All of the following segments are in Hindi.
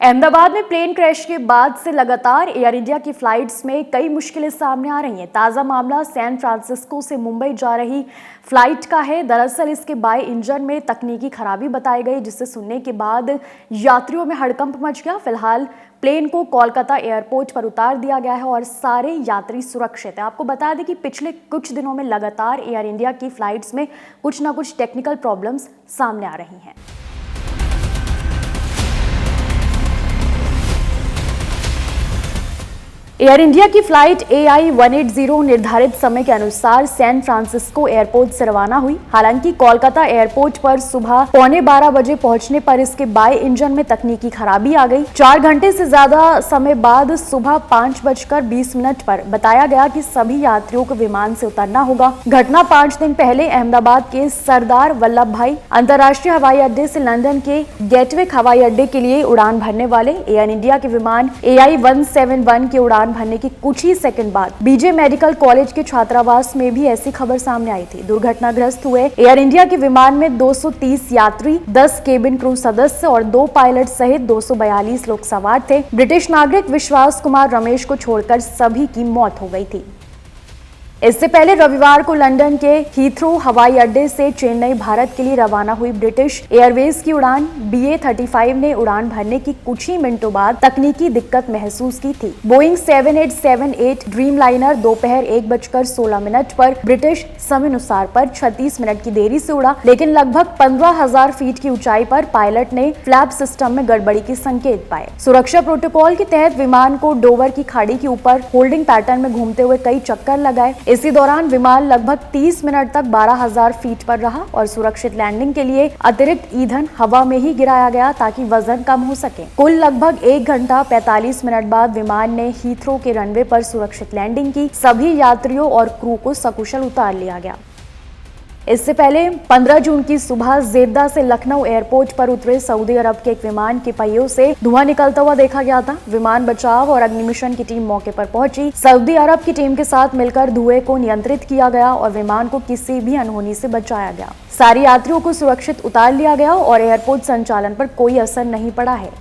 अहमदाबाद में प्लेन क्रैश के बाद से लगातार एयर इंडिया की फ्लाइट्स में कई मुश्किलें सामने आ रही हैं। ताज़ा मामला सैन फ्रांसिस्को से मुंबई जा रही फ्लाइट का है। दरअसल इसके बाय इंजन में तकनीकी खराबी बताई गई, जिसे सुनने के बाद यात्रियों में हड़कंप मच गया। फिलहाल प्लेन को कोलकाता एयरपोर्ट पर उतार दिया गया है और सारे यात्री सुरक्षित हैं। आपको बता दें कि पिछले कुछ दिनों में लगातार एयर इंडिया की फ्लाइट्स में कुछ ना कुछ टेक्निकल प्रॉब्लम्स सामने आ रही हैं। एयर इंडिया की फ्लाइट AI 180 निर्धारित समय के अनुसार सैन फ्रांसिस्को एयरपोर्ट से रवाना हुई। हालांकि कोलकाता एयरपोर्ट पर सुबह 11:15 बजे पहुंचने पर इसके बाय इंजन में तकनीकी खराबी आ गई। 4 घंटे से ज्यादा समय बाद सुबह 5:20 पर बताया गया कि सभी यात्रियों को विमान से उतरना होगा। घटना 5 दिन पहले अहमदाबाद के सरदार वल्लभ भाई अंतर्राष्ट्रीय हवाई अड्डे से लंदन के गेटविक हवाई अड्डे के लिए उड़ान भरने वाले एयर इंडिया के विमान AI 171 की उड़ान भरने के कुछ ही सेकंड बाद बीजे मेडिकल कॉलेज के छात्रावास में भी ऐसी खबर सामने आई थी। दुर्घटनाग्रस्त हुए एयर इंडिया के विमान में 230 यात्री, 10 केबिन क्रू सदस्य और 2 पायलट सहित 242 लोग सवार थे। ब्रिटिश नागरिक विश्वास कुमार रमेश को छोड़कर सभी की मौत हो गई थी। इससे पहले रविवार को लंदन के हीथ्रो हवाई अड्डे से चेन्नई भारत के लिए रवाना हुई ब्रिटिश एयरवेज की उड़ान BA-35 ने उड़ान भरने की कुछ ही मिनटों बाद तकनीकी दिक्कत महसूस की थी। बोइंग 7878 ड्रीमलाइनर दोपहर 1:16 पर ब्रिटिश समयानुसार पर 36 मिनट की देरी से उड़ा, लेकिन लगभग 15,000 फीट की ऊंचाई पर पायलट ने फ्लैप सिस्टम में गड़बड़ी के संकेत पाए। सुरक्षा प्रोटोकॉल के तहत विमान को डोवर की खाड़ी के ऊपर होल्डिंग पैटर्न में घूमते हुए कई चक्कर लगाए। इसी दौरान विमान लगभग 30 मिनट तक 12,000 फीट पर रहा और सुरक्षित लैंडिंग के लिए अतिरिक्त ईंधन हवा में ही गिराया गया ताकि वजन कम हो सके। कुल लगभग 1 घंटा 45 मिनट बाद विमान ने हीथ्रो के रनवे पर सुरक्षित लैंडिंग की। सभी यात्रियों और क्रू को सकुशल उतार लिया गया। इससे पहले 15 जून की सुबह जेद्दा से लखनऊ एयरपोर्ट पर उतरे सऊदी अरब के एक विमान के पहियों से धुआं निकलता हुआ देखा गया था। विमान बचाव और अग्निमिशन की टीम मौके पर पहुंची। सऊदी अरब की टीम के साथ मिलकर धुएं को नियंत्रित किया गया और विमान को किसी भी अनहोनी से बचाया गया। सारे यात्रियों को सुरक्षित उतार लिया गया और एयरपोर्ट संचालन पर कोई असर नहीं पड़ा है।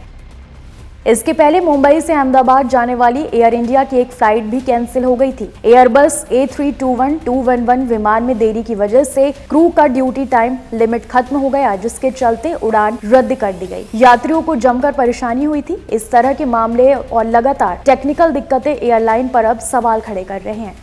इसके पहले मुंबई से अहमदाबाद जाने वाली एयर इंडिया की एक फ्लाइट भी कैंसिल हो गई थी। एयरबस A321-211 विमान में देरी की वजह से क्रू का ड्यूटी टाइम लिमिट खत्म हो गया, जिसके चलते उड़ान रद्द कर दी गई। यात्रियों को जमकर परेशानी हुई थी। इस तरह के मामले और लगातार टेक्निकल दिक्कतें एयरलाइन पर अब सवाल खड़े कर रहे हैं।